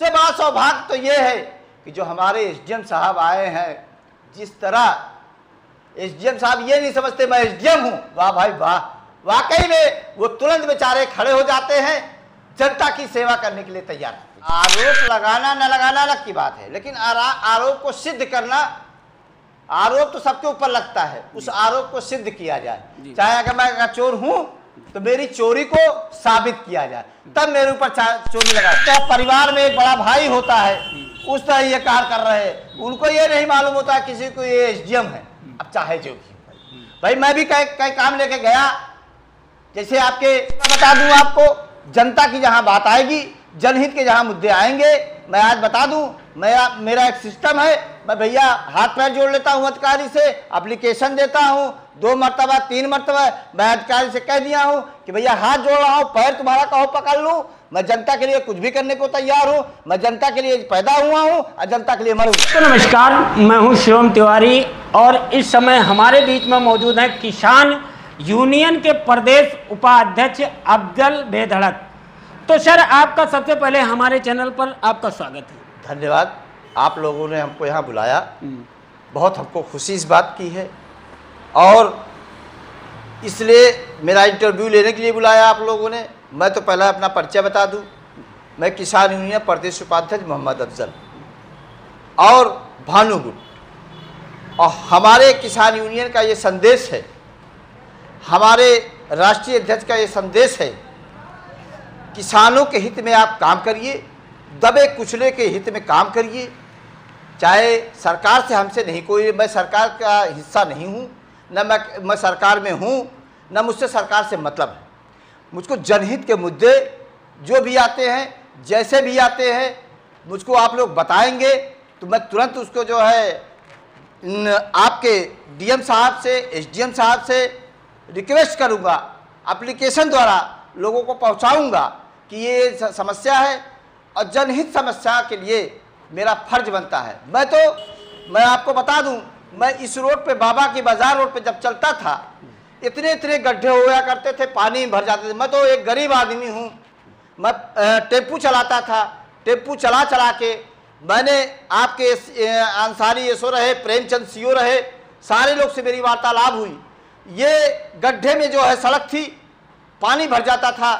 सबसे बड़ा सौभाग्य तो ये है कि जो हमारे एसडीएम साहब आए हैं, जिस तरह एसडीएम साहब ये नहीं समझते मैं एसडीएम हूं, वाह भाई वाह, वाकई में वो तुरंत बेचारे खड़े हो जाते हैं, जनता की सेवा करने के लिए तैयार हैं। आरोप लगाना न लगाना अलग की बात है, लेकिन आरोप को सिद्ध करना, आरोप तो सबके ऊपर लगता है, उस आरोप को सिद्ध किया जाए। चाहे अगर मैं चोर हूं तो मेरी चोरी को साबित किया जाए, तब मेरे ऊपर चोरी लगा। तो परिवार में एक बड़ा भाई होता है, उस तरह ये कार्य कर रहे हैं, उनको ये नहीं मालूम होता किसी को ये एसडीएम है। अब चाहे जो भी भाई, मैं भी कई काम लेके गया, जैसे आपके बता दूं आपको, जनता की जहां बात आएगी, जनहित के जहां मुद्दे आएंगे, मैं आज बता दूं, मेरा एक सिस्टम है, मैं भैया हाथ पैर जोड़ लेता हूं अधिकारी से, एप्लीकेशन देता हूं, 2 मरतबा 3 मरतबा मैं अधिकारी से कह दिया हूं कि भैया हाथ जोड़ रहा हूं, पैर तुम्हारा कहो पकड़ लूं, मैं जनता के लिए कुछ भी करने को तैयार हूं, मैं जनता के लिए पैदा हुआ हूं और जनता के लिए मरूंगा। तो नमस्कार, मैं हूं शिवम तिवारी और इस समय हमारे बीच में मौजूद है किसान यूनियन के प्रदेश उपाध्यक्ष अफजल बेधड़क। तो सर, आपका सबसे पहले हमारे चैनल पर आपका स्वागत है। धन्यवाद, आप लोगों ने हमको यहाँ बुलाया, बहुत हमको खुशी इस बात की है, और इसलिए मेरा इंटरव्यू लेने के लिए बुलाया आप लोगों ने। मैं तो पहला अपना परिचय बता दूं, मैं किसान यूनियन प्रदेश उपाध्यक्ष मोहम्मद अफजल और भानुगुट, और हमारे किसान यूनियन का ये संदेश है, हमारे राष्ट्रीय अध्यक्ष का ये संदेश है, किसानों के हित में आप काम करिए, दबे कुचले के हित में काम करिए। चाहे सरकार से हमसे नहीं कोई, मैं सरकार का हिस्सा नहीं हूँ, न मैं सरकार में हूँ, न मुझसे सरकार से मतलब है। मुझको जनहित के मुद्दे जो भी आते हैं, जैसे भी आते हैं, मुझको आप लोग बताएंगे तो मैं तुरंत उसको जो है आपके डीएम साहब से, एसडीएम साहब से रिक्वेस्ट करूँगा, एप्लीकेशन द्वारा लोगों को पहुँचाऊँगा कि ये समस्या है, और जनहित समस्या के लिए मेरा फर्ज बनता है। मैं आपको बता दूं, मैं इस रोड पे, बाबा की बाजार रोड पे जब चलता था, इतने गड्ढे होया करते थे, पानी भर जाते थे। मैं तो एक गरीब आदमी हूं, मैं टेम्पू चलाता था, टेम्पू चला के मैंने आपके अंसारी एसओ रहे, प्रेमचंद सीओ रहे, सारे लोग से मेरी वार्तालाप हुई। ये गड्ढे में जो है सड़क थी, पानी भर जाता था,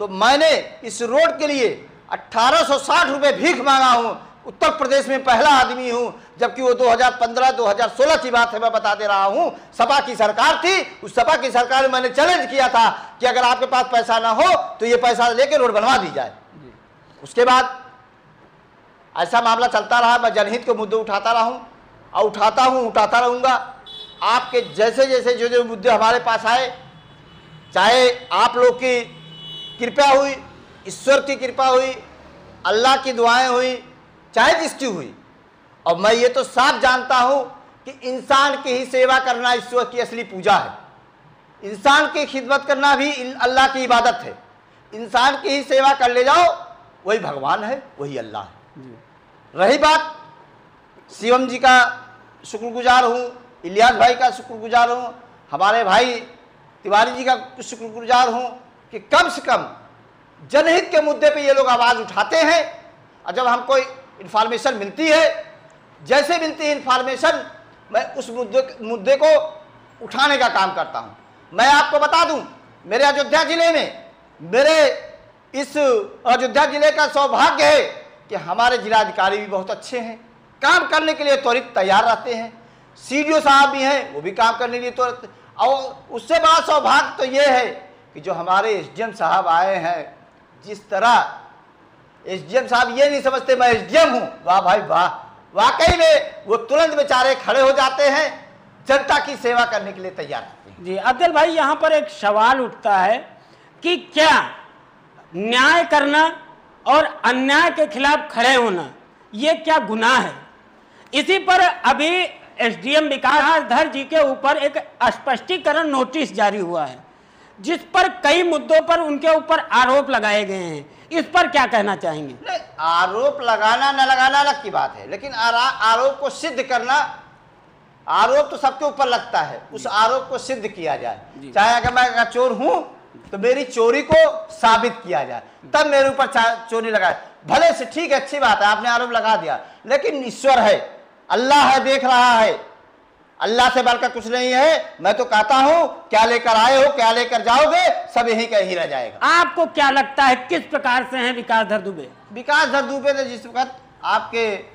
तो मैंने इस रोड के लिए 1860 रुपये भीख मांगा हूँ। उत्तर प्रदेश में पहला आदमी हूँ, जबकि वो 2015-2016 की बात है, मैं बता दे रहा हूँ। सपा की सरकार थी, उस सपा की सरकार में मैंने चैलेंज किया था कि अगर आपके पास पैसा ना हो तो ये पैसा लेके रोड बनवा दी जाए। उसके बाद ऐसा मामला चलता रहा, मैं जनहित के मुद्दे उठाता रहा हूँ और उठाता रहूँगा। आपके जैसे जो मुद्दे हमारे पास आए, चाहे आप लोग की कृपा हुई, ईश्वर की कृपा हुई, अल्लाह की दुआएं हुई, चाहे जिसकी हुई, और मैं ये तो साफ जानता हूं कि इंसान की ही सेवा करना ईश्वर की असली पूजा है। इंसान की खिदमत करना भी अल्लाह की इबादत है। इंसान की ही सेवा कर ले जाओ, वही भगवान है, वही अल्लाह है। रही बात, शिवम जी का शुक्रगुजार हूँ, इलियास भाई का शुक्रगुजार हूँ, हमारे भाई तिवारी जी का शुक्रगुजार हूँ कि कम से कम जनहित के मुद्दे पे ये लोग आवाज़ उठाते हैं, और जब हमको इन्फॉर्मेशन मिलती है, जैसे मिलती है इन्फॉर्मेशन, मैं उस मुद्दे को उठाने का काम करता हूं। मैं आपको बता दूं, मेरे अयोध्या जिले में, मेरे इस अयोध्या जिले का सौभाग्य है कि हमारे जिलाधिकारी भी बहुत अच्छे हैं, काम करने के लिए त्वरित तैयार रहते हैं। सीडीओ साहब भी हैं, वो भी काम करने के लिए त्वरित, और उससे बड़ा सौभाग्य तो ये है कि जो हमारे एसडीएम साहब आए हैं, जिस तरह एसडीएम साहब ये नहीं समझते मैं एसडीएम हूं, वाह भाई वाह, वाकई में वो तुरंत बेचारे खड़े हो जाते हैं, जनता की सेवा करने के लिए तैयार रहते हैं। जी अफजल भाई, यहाँ पर एक सवाल उठता है कि क्या न्याय करना और अन्याय के खिलाफ खड़े होना ये क्या गुनाह है? इसी पर अभी एसडीएम विकास धर जी के ऊपर एक स्पष्टीकरण नोटिस जारी हुआ है, जिस पर कई मुद्दों पर उनके ऊपर आरोप लगाए गए हैं। इस पर क्या कहना चाहेंगे? नहीं, आरोप लगाना न लगाना अलग की बात है, लेकिन आरोप को सिद्ध करना, आरोप तो सबके ऊपर लगता है, उस आरोप को सिद्ध किया जाए। चाहे अगर मैं चोर हूं तो मेरी चोरी को साबित किया जाए, तब मेरे ऊपर चोरी लगाए। भले से ठीक है, अच्छी बात है, आपने आरोप लगा दिया, लेकिन ईश्वर है, अल्लाह है, देख रहा है, अल्लाह से बढ़कर कुछ नहीं है। मैं तो कहता हूं क्या लेकर आए हो, क्या लेकर जाओगे, सब यहीं का ही रह जाएगा। आपको क्या लगता है किस प्रकार से हैं विकासधर दुबे? विकासधर दुबे ने जिस वक्त आपके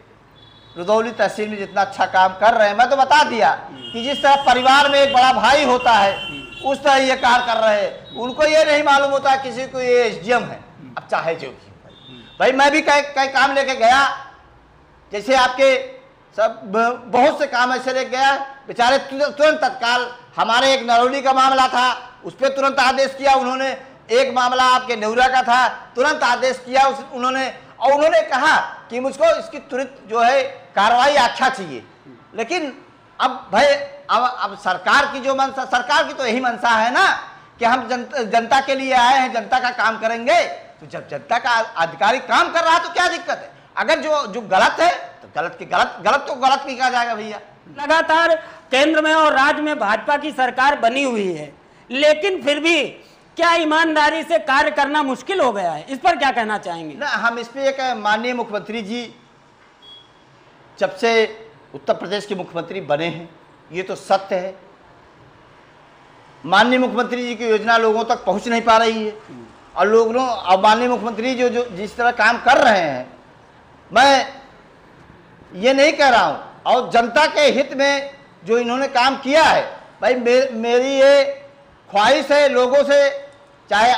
रुदौली तहसील में जितना अच्छा काम कर रहे हैं, मैं तो बता दिया कि जिस तरह परिवार में एक बड़ा भाई होता है उस तरह ये कार्य कर रहे हैं। उनको ये नहीं मालूम होता किसी को ये एसडीएम है, अब चाहे जो भी भाई। मैं भी कई काम लेके गया, जैसे आपके सब बहुत से काम ऐसे लेके गया, बेचारे तुरंत तत्काल। हमारे एक नरौली का मामला था, उस पर तुरंत आदेश किया उन्होंने। एक मामला आपके नेवरा का था, तुरंत आदेश किया उन्होंने, और उन्होंने कहा कि मुझको इसकी तुरंत जो है कार्रवाई अच्छा चाहिए। लेकिन अब भाई अब सरकार की जो मंशा, सरकार की तो यही मंशा है ना कि हम जनता के लिए आए हैं, जनता का काम करेंगे। तो जब जनता का अधिकारी काम कर रहा है तो क्या दिक्कत है? अगर जो गलत है तो गलत तो गलत नहीं कहा जाएगा भैया। लगातार केंद्र में और राज्य में भाजपा की सरकार बनी हुई है, लेकिन फिर भी क्या ईमानदारी से कार्य करना मुश्किल हो गया है? इस पर क्या कहना चाहेंगे? ना, हम इस पे एक माननीय मुख्यमंत्री जी जब से उत्तर प्रदेश के मुख्यमंत्री बने हैं, ये तो सत्य है, माननीय मुख्यमंत्री जी की योजना लोगों तक पहुंच नहीं पा रही है। और लोगों, अब माननीय मुख्यमंत्री जो जिस तरह काम कर रहे हैं, मैं ये नहीं कह रहा हूं, और जनता के हित में जो इन्होंने काम किया है, भाई मेरी ये ख्वाहिश है लोगों से, चाहे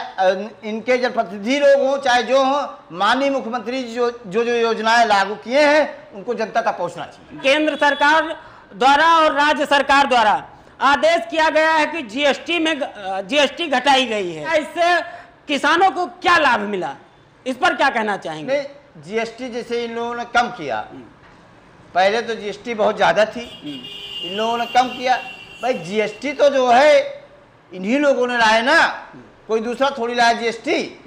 इनके जनप्रतिनिधि लोग हों चाहे जो हों, माननीय मुख्यमंत्री जो योजनाएं लागू किए हैं उनको जनता तक पहुंचना चाहिए। केंद्र सरकार द्वारा और राज्य सरकार द्वारा आदेश किया गया है कि जीएसटी घटाई गई है, इससे किसानों को क्या लाभ मिला, इस पर क्या कहना चाहेंगे? नहीं, जीएसटी जैसे इन लोगों ने कम किया, पहले तो जीएसटी बहुत ज़्यादा थी, इन लोगों ने कम किया। भाई जीएसटी तो जो है इन्हीं लोगों ने लाए ना, कोई दूसरा थोड़ी लाया जीएसटी।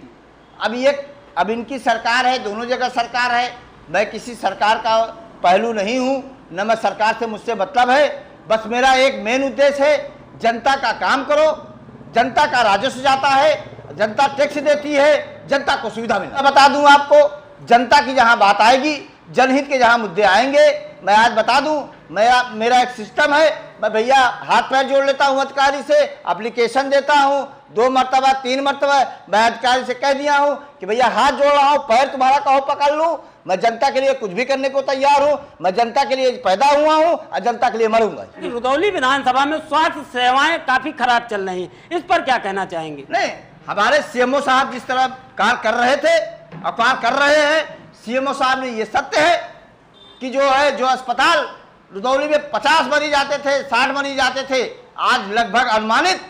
अब इनकी सरकार है, दोनों जगह सरकार है, मैं किसी सरकार का पहलू नहीं हूँ, न मैं सरकार से मुझसे मतलब है। बस मेरा एक मेन उद्देश्य है, जनता का काम करो, जनता का राजस्व जाता है, जनता टैक्स देती है, जनता को सुविधा मिले। मैं बता दूं आपको, जनता की जहां बात आएगी, जनहित के जहां मुद्दे आएंगे, मैं आज बता दूं, मेरा एक सिस्टम है, मैं भैया हाथ पैर जोड़ लेता हूं अधिकारी से, एप्लीकेशन देता हूं, 2 मरतबा 3 मरतबा मैं अधिकारी से कह दिया हूं कि भैया हाथ जोड़ रहा हूं, पैर तुम्हारा कहो पकड़ लूं, मैं जनता के लिए कुछ भी करने को तैयार हूं, मैं जनता के लिए पैदा हुआ हूं और जनता के लिए मरूंगा। रुदौली विधानसभा में स्वास्थ्य सेवाएं काफी खराब चल रही हैं, इस पर क्या कहना चाहेंगे? नहीं, हमारे सीएमओ साहब जिस तरह कार्य कर रहे थे और कार्य कर रहे हैं, सीएमओ साहब ने, ये सत्य है कि जो अस्पताल रुदौली में 50 मरीज आते थे, 60 मरीज आते थे, आज लगभग अनुमानित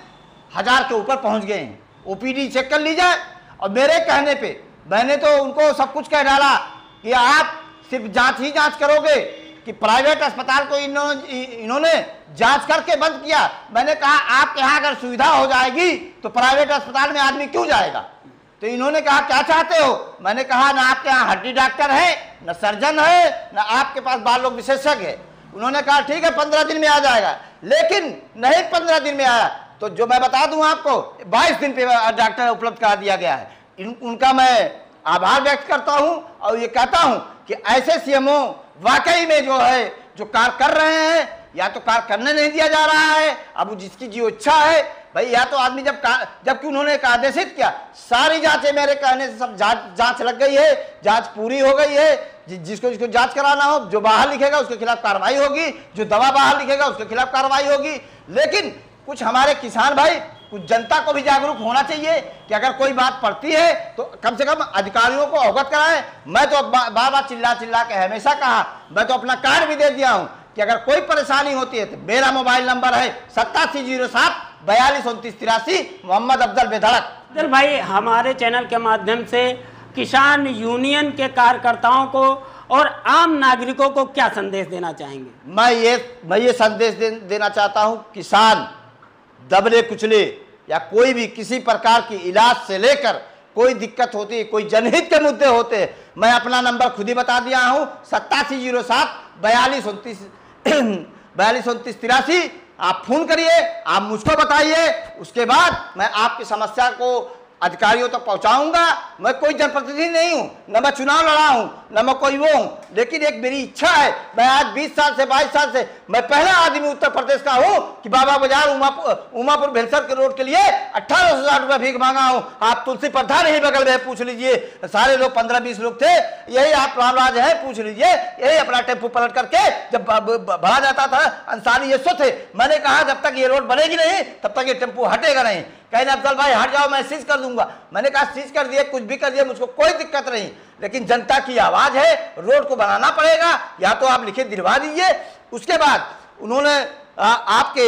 1000 के ऊपर पहुंच गए हैं। ओपीडी चेक कर लीजिए। और मेरे कहने पे मैंने तो उनको सब कुछ कह डाला कि आप सिर्फ जांच ही जांच करोगे, कि प्राइवेट अस्पताल को इन्होंने जांच करके बंद किया। मैंने कहा आपके यहाँ अगर सुविधा हो जाएगी तो प्राइवेट अस्पताल में आदमी क्यों जाएगा? तो इन्होंने कहा क्या चाहते हो? मैंने कहा ना आपके यहाँ हड्डी डॉक्टर है, न सर्जन है, न आपके पास बाल रोग विशेषज्ञ है। उन्होंने कहा ठीक है 15 दिन में आ जाएगा, लेकिन नहीं 15 दिन में आया। तो जो मैं बता दूं आपको, 22 दिन पे डॉक्टर उपलब्ध करा दिया गया है। उनका मैं आभार व्यक्त करता हूं और ये कहता हूं कि ऐसे सीएमओ वाकई में जो कार्य कर रहे हैं, या तो कार्य करने नहीं दिया जा रहा है, अब जिसकी जो इच्छा है भाई, या तो आदमी जबकि उन्होंने एक आदेशित किया, सारी जांचें मेरे कहने से सब जांच लग गई है, जांच पूरी हो गई है, जिसको जांच कराना हो, जो बाहर लिखेगा उसके खिलाफ कार्रवाई होगी, जो दवा बाहर लिखेगा उसके खिलाफ कार्रवाई होगी। लेकिन कुछ हमारे किसान भाई, कुछ जनता को भी जागरूक होना चाहिए कि अगर कोई बात पड़ती है तो कम से कम अधिकारियों को अवगत कराएं। मैं तो बार बार चिल्ला के हमेशा कहा, मैं तो अपना कार्ड भी दे दिया हूं कि अगर कोई परेशानी होती है तो मेरा मोबाइल नंबर है 8707-422983, मोहम्मद अफजल बेधड़क। अफजल भाई, हमारे चैनल के माध्यम से किसान यूनियन के कार्यकर्ताओं को और आम नागरिकों को क्या संदेश देना चाहेंगे? मैं ये संदेश देना चाहता हूं, किसान दबले कुचले या कोई भी किसी प्रकार की इलाज से लेकर कोई दिक्कत होती है, कोई जनहित के मुद्दे होते हैं, मैं अपना नंबर खुद ही बता दिया हूं 8707-422983। आप फोन करिए, आप मुझको बताइए, उसके बाद मैं आपकी समस्या को अधिकारियों तक पहुंचाऊंगा। मैं कोई जनप्रतिनिधि नहीं हूं, न मैं चुनाव लड़ा हूं, न मैं कोई वो हूं, लेकिन एक मेरी इच्छा है। मैं आज 20 साल से 22 साल से मैं पहला आदमी उत्तर प्रदेश का हूं कि बाबा बाजार उमापुर भेलसर के रोड के लिए 18,000 रुपये भीख मांगा हूं। आप तुलसी प्रधान ही बगल में पूछ लीजिए, सारे लोग 15-20 लोग थे, यही आप रामराज है, पूछ लीजिए, यही अपना टेम्पो पलट करके जब भरा जाता था अंसारी ये सो थे। मैंने कहा जब तक ये रोड बनेगी नहीं तब तक ये टेम्पो हटेगा नहीं। कहीं अफजल भाई हट जाओ, मैं सीज कर दूंगा। मैंने कहा सीज कर दिए, कुछ भी कर दिए, मुझको कोई दिक्कत नहीं, लेकिन जनता की आवाज है, रोड को बनाना पड़ेगा, या तो आप लिखित दिलवा दीजिए। उसके बाद उन्होंने आपके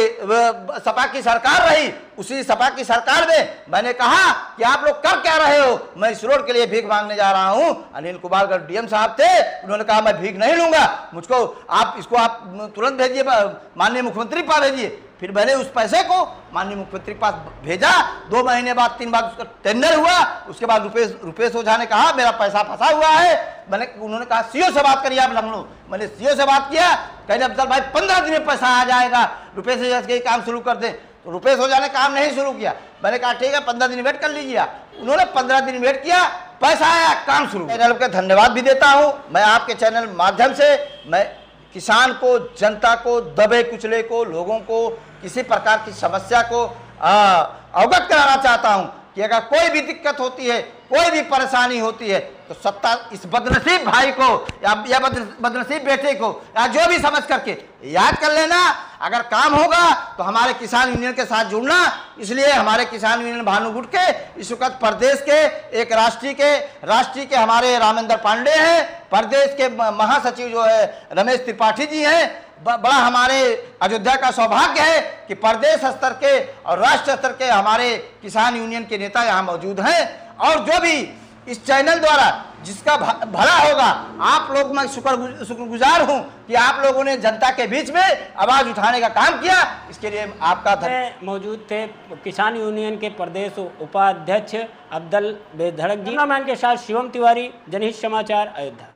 सपा की सरकार रही, उसी सपा की सरकार में मैंने कहा कि आप लोग कर क्या रहे हो, मैं इस रोड के लिए भीख मांगने जा रहा हूं। अनिल कुमार गर्ग डीएम साहब थे, उन्होंने कहा मैं भीख नहीं लूंगा, मुझको आप इसको आप तुरंत भेजिए, माननीय मुख्यमंत्री पास भेजिए। फिर मैंने उस पैसे को माननीय मुख्यमंत्री के पास भेजा। 2 महीने बाद 3 बार उसका टेंडर हुआ। उसके बाद रुपेश ओझा ने कहा मेरा पैसा फंसा हुआ है। उन्होंने कहा सीओ से बात करिए आप लखनऊ। मैंने सीओ से बात किया, कहने अफजल भाई 15 दिन में पैसा आ जाएगा, रुपेश ओझा के काम शुरू कर दें। तो रुपेश ओझा ने काम नहीं शुरू किया। मैंने कहा ठीक है 15 दिन वेट कर लीजिए। उन्होंने 15 दिन वेट किया, पैसा आया, काम शुरू। चैनल का धन्यवाद भी देता हूँ मैं, आपके चैनल माध्यम से मैं किसान को, जनता को, दबे कुचले को, लोगों को किसी प्रकार की समस्या को अवगत कराना चाहता हूं कि अगर कोई भी दिक्कत होती है, कोई भी परेशानी होती है, तो सत्ता इस बदनसीब भाई को या बदनसीब बेटे को या जो भी समझ करके याद कर लेना। अगर काम होगा तो हमारे किसान यूनियन के साथ जुड़ना। इसलिए हमारे किसान यूनियन भानुगुट के इस वक्त प्रदेश के एक राष्ट्रीय के हमारे रामेंद्र पांडे हैं, प्रदेश के महासचिव जो है रमेश त्रिपाठी जी हैं। बड़ा हमारे अयोध्या का सौभाग्य है कि प्रदेश स्तर के और राष्ट्र स्तर के हमारे किसान यूनियन के नेता यहाँ मौजूद हैं। और जो भी इस चैनल द्वारा जिसका भला होगा, आप लोग, मैं शुक्रगुजार हूं कि आप लोगों ने जनता के बीच में आवाज उठाने का काम किया, इसके लिए आपका धन्यवाद। मौजूद थे किसान यूनियन के प्रदेश उपाध्यक्ष अब्दुल बेधड़क जी। कैमरामैन के साथ शिवम तिवारी, जनहित समाचार, अयोध्या।